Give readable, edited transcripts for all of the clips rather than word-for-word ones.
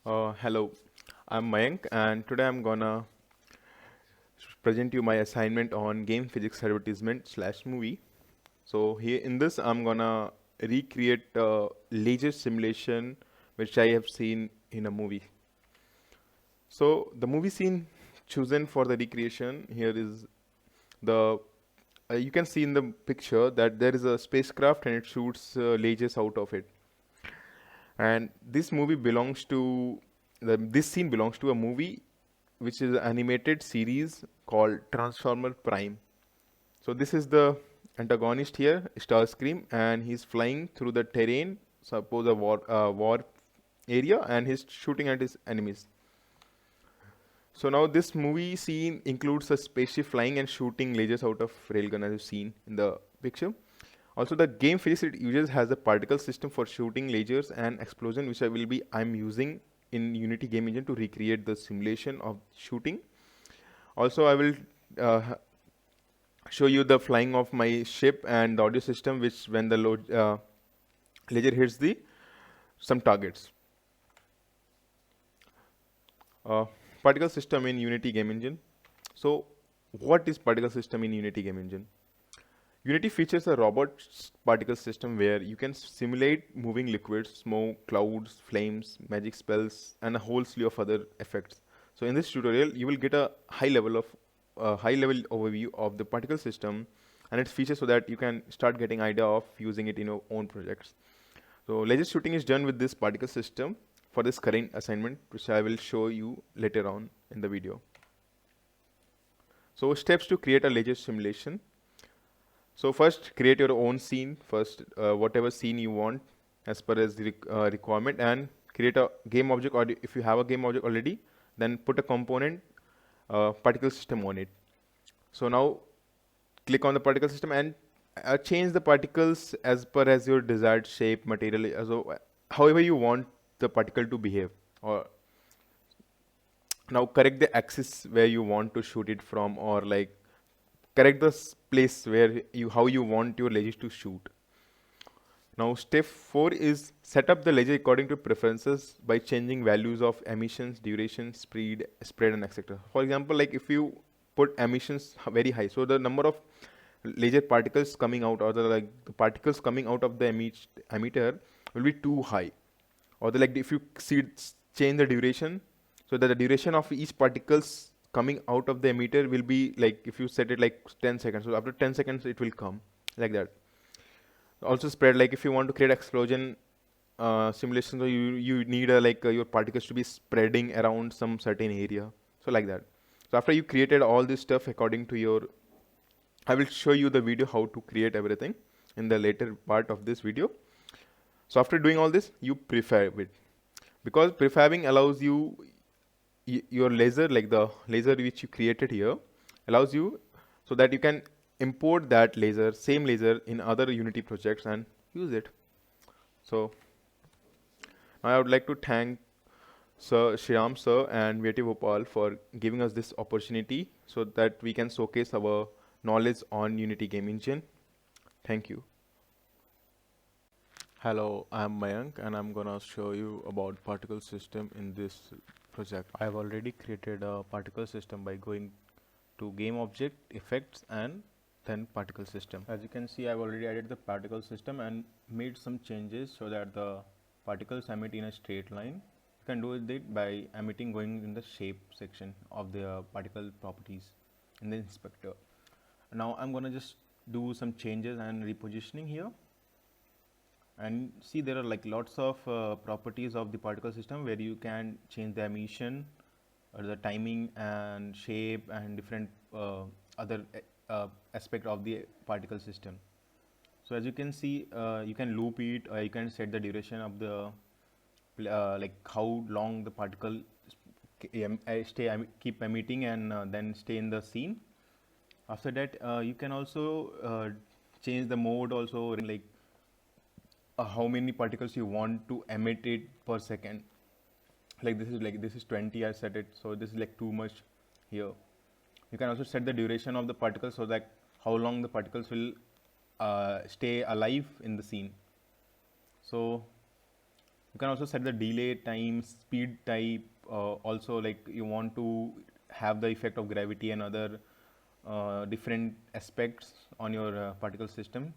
Hello, I'm Mayank, and today I'm gonna present you my assignment on game physics advertisement slash movie. So here in this, I'm gonna recreate a laser simulation which I have seen in a movie. So the movie scene chosen for the recreation here is the you can see in the picture that there is a spacecraft and it shoots lasers out of it. And this movie belongs to this scene belongs to a movie which is an animated series called Transformer Prime. So this is the antagonist here, Starscream, and he's flying through the terrain, suppose a war area, and he's shooting at his enemies. So now this movie scene includes a spaceship flying and shooting lasers out of railgun as you've seen in the picture. Also, the game physics it uses has a particle system for shooting lasers and explosion, which I'm using in Unity game engine to recreate the simulation of shooting. Also, I will uh, show you the flying of my ship and the audio system, which when the laser hits the some targets. Uh, Particle system in Unity game engine. So, what is particle system in Unity game engine? Unity features a robot particle system where you can simulate moving liquids, smoke, clouds, flames, magic spells, and a whole slew of other effects. So in this tutorial, you will get a high level overview of the particle system and its features, so that you can start getting idea of using it in your own projects. So laser shooting is done with this particle system for this current assignment, which I will show you later on in the video. So steps to create a laser simulation. So first, create your own scene. First, whatever scene you want as per as the requirement, and create a game object. Or if you have a game object already, then put a component particle system on it. So now, click on the particle system and change the particles as per as your desired shape, material, however you want the particle to behave. Or now correct the axis where you want to shoot it from, or like correct the place where you how you want your lasers to shoot. Now step 4 is set up the laser according to preferences by changing values of emissions, duration, speed, spread, and etc. For example, like if you put emissions very high, so the number of laser particles coming out, or the particles coming out of the emitter will be too high. Or if you change the duration, so that the duration of each particles coming out of the emitter will be like, if you set it like 10 seconds, so after 10 seconds it will come like that. Also spread, like if you want to create explosion simulation, so you need your particles to be spreading around some certain area, so like that. So after you created all this stuff according to your, I will show you the video how to create everything in the later part of this video. So after doing all this, you prefab it, because prefabbing allows you your laser, like the laser which you created here, allows you so that you can import that laser, same laser, in other Unity projects and use it. So I would like to thank Sir Shyam sir and Vyati Bhopal for giving us this opportunity so that we can showcase our knowledge on Unity Game Engine. Thank you. Hello, I'm Mayank and I'm gonna show you about particle system in this project. I've already created a particle system by going to game object, effects, and then particle system. As you can see, I've already added the particle system and made some changes so that the particles emit in a straight line. You can do it by emitting going in the shape section of the particle properties in the inspector. Now I'm gonna just do some changes and repositioning here. And see, there are like lots of properties of the particle system where you can change the emission or the timing and shape and different other aspect of the particle system. So as you can see, you can loop it, or you can set the duration of the like how long the particle keep emitting and then stay in the scene. After that, you can also change the mode also, like how many particles you want to emit it per second. Like this is 20, I set it, so this is like too much here. You can also set the duration of the particles, so that how long the particles will stay alive in the scene. So You can also set the delay time, speed type. Also, like you want to have the effect of gravity and other different aspects on your particle system.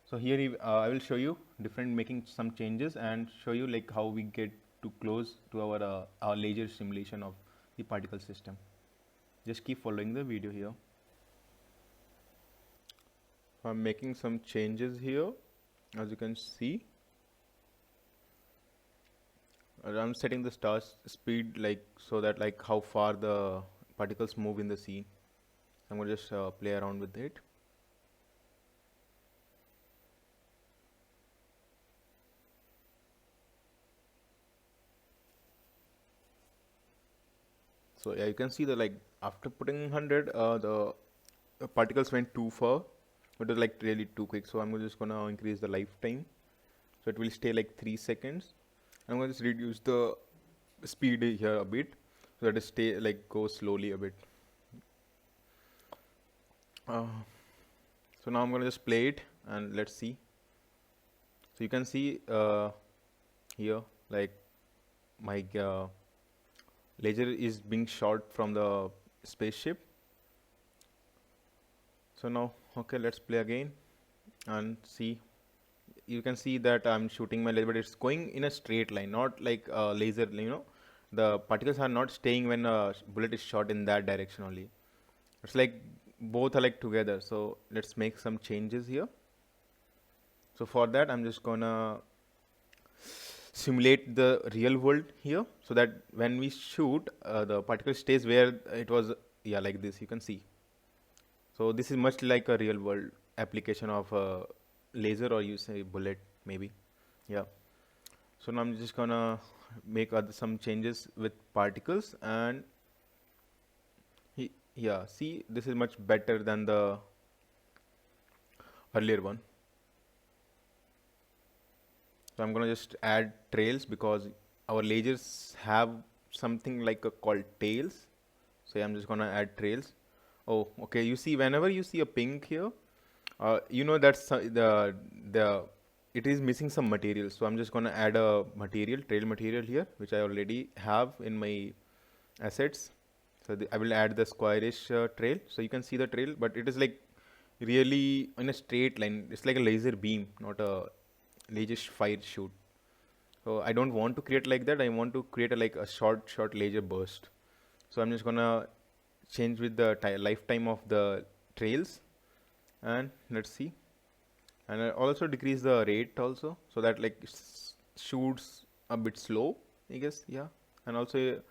So here I will show you different, making some changes and show you like how we get to close to our laser simulation of the particle system. Just keep following the video here. I'm making some changes here, as you can see. I'm setting the star speed like so that like how far the particles move in the scene. I'm going to just play around with it. So yeah, you can see that like after putting 100, the particles went too far. It was like really too quick. So I'm just gonna increase the lifetime. So it will stay like 3 seconds. I'm gonna just reduce the speed here a bit so that it stay like go slowly a bit. So now I'm gonna just play it and let's see. So you can see here like my laser is being shot from the spaceship. So now, okay, let's play again and see. You can see that I'm shooting my laser, but it's going in a straight line, not like a laser, the particles are not staying when a bullet is shot in that direction only. It's like both are like together. So let's make some changes here. So for that, I'm just gonna simulate the real world here so that when we shoot, the particle stays where it was, yeah, like this, you can see. So this is much like a real world application of a laser, or you say bullet maybe. Yeah. So now I'm just gonna make some changes with particles, and yeah, see, this is much better than the earlier one. So I'm gonna just add trails because our lasers have something like a called tails. So yeah, I'm just gonna add trails. Oh, okay. You see, whenever you see a pink here, that's the it is missing some material. So I'm just gonna add a trail material here, which I already have in my assets. So I will add the squarish trail. So you can see the trail, but it is like really in a straight line. It's like a laser beam, not a laser fire shoot. So I don't want to create like that. I want to create like a short laser burst. So I'm just gonna change with the lifetime of the trails, and let's see. And I also decrease the rate also, so that like shoots a bit slow, I guess. Yeah. And also,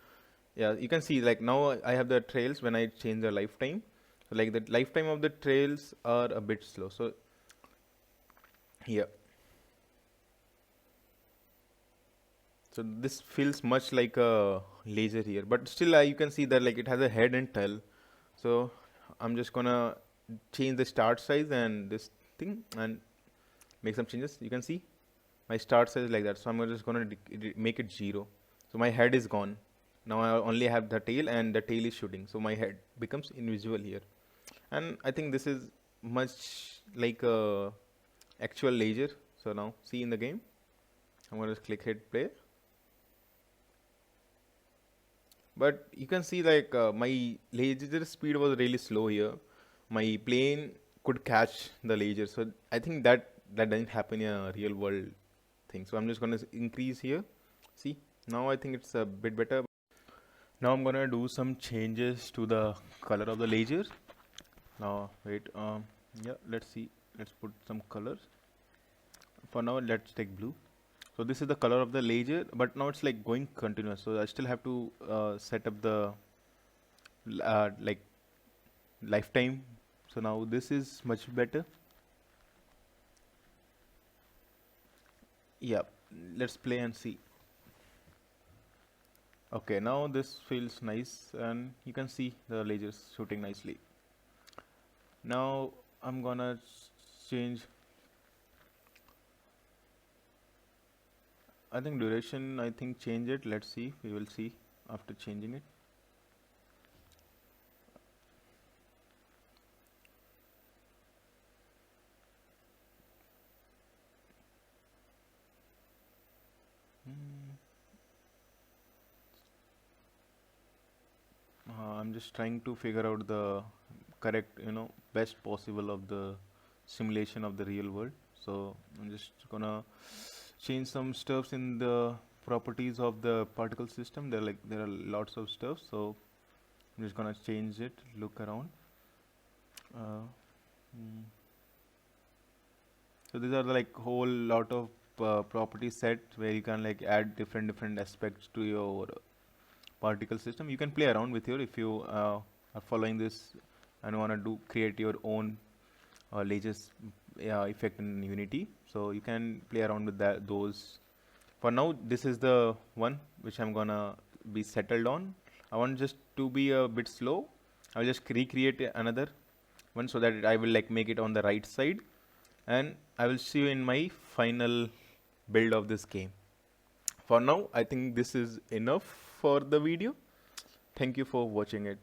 yeah, you can see like now I have the trails when I change the lifetime. So like the lifetime of the trails are a bit slow. So yeah. So this feels much like a laser here, but still you can see that like it has a head and tail. So I'm just gonna change the start size and this thing and make some changes. You can see my start size is like that. So I'm just gonna make it 0. So my head is gone. Now I only have the tail, and the tail is shooting. So my head becomes invisible here. And I think this is much like a actual laser. So now see in the game, I'm gonna just click hit play. But you can see like my laser speed was really slow here. My plane could catch the laser. So I think that doesn't happen in a real world thing. So I'm just gonna increase here. See, now I think it's a bit better. Now I'm gonna do some changes to the color of the laser. Now wait, yeah, let's see. Let's put some colors. For now, let's take blue. So this is the color of the laser, but now it's like going continuous. So I still have to set up the like lifetime. So now this is much better. Yeah, let's play and see. Okay, now this feels nice, and you can see the lasers shooting nicely. Now I'm gonna change. I think duration, I think change it. Let's see. We will see after changing it. just trying to figure out the correct, best possible of the simulation of the real world. So I'm just gonna change some stuffs in the properties of the particle system. There are lots of stuff, so I'm just gonna change it. Look around. Uh, mm. So these are the like whole lot of property set where you can like add different aspects to your particle system. You can play around with your if you are following this and want to do create your own latest effect in Unity. So you can play around with those. For now, this is the one which I'm gonna be settled on. I want just to be a bit slow. I'll just recreate another one so that I will like make it on the right side, and I will see you in my final build of this game. For now, I think this is enough for the video. Thank you for watching it.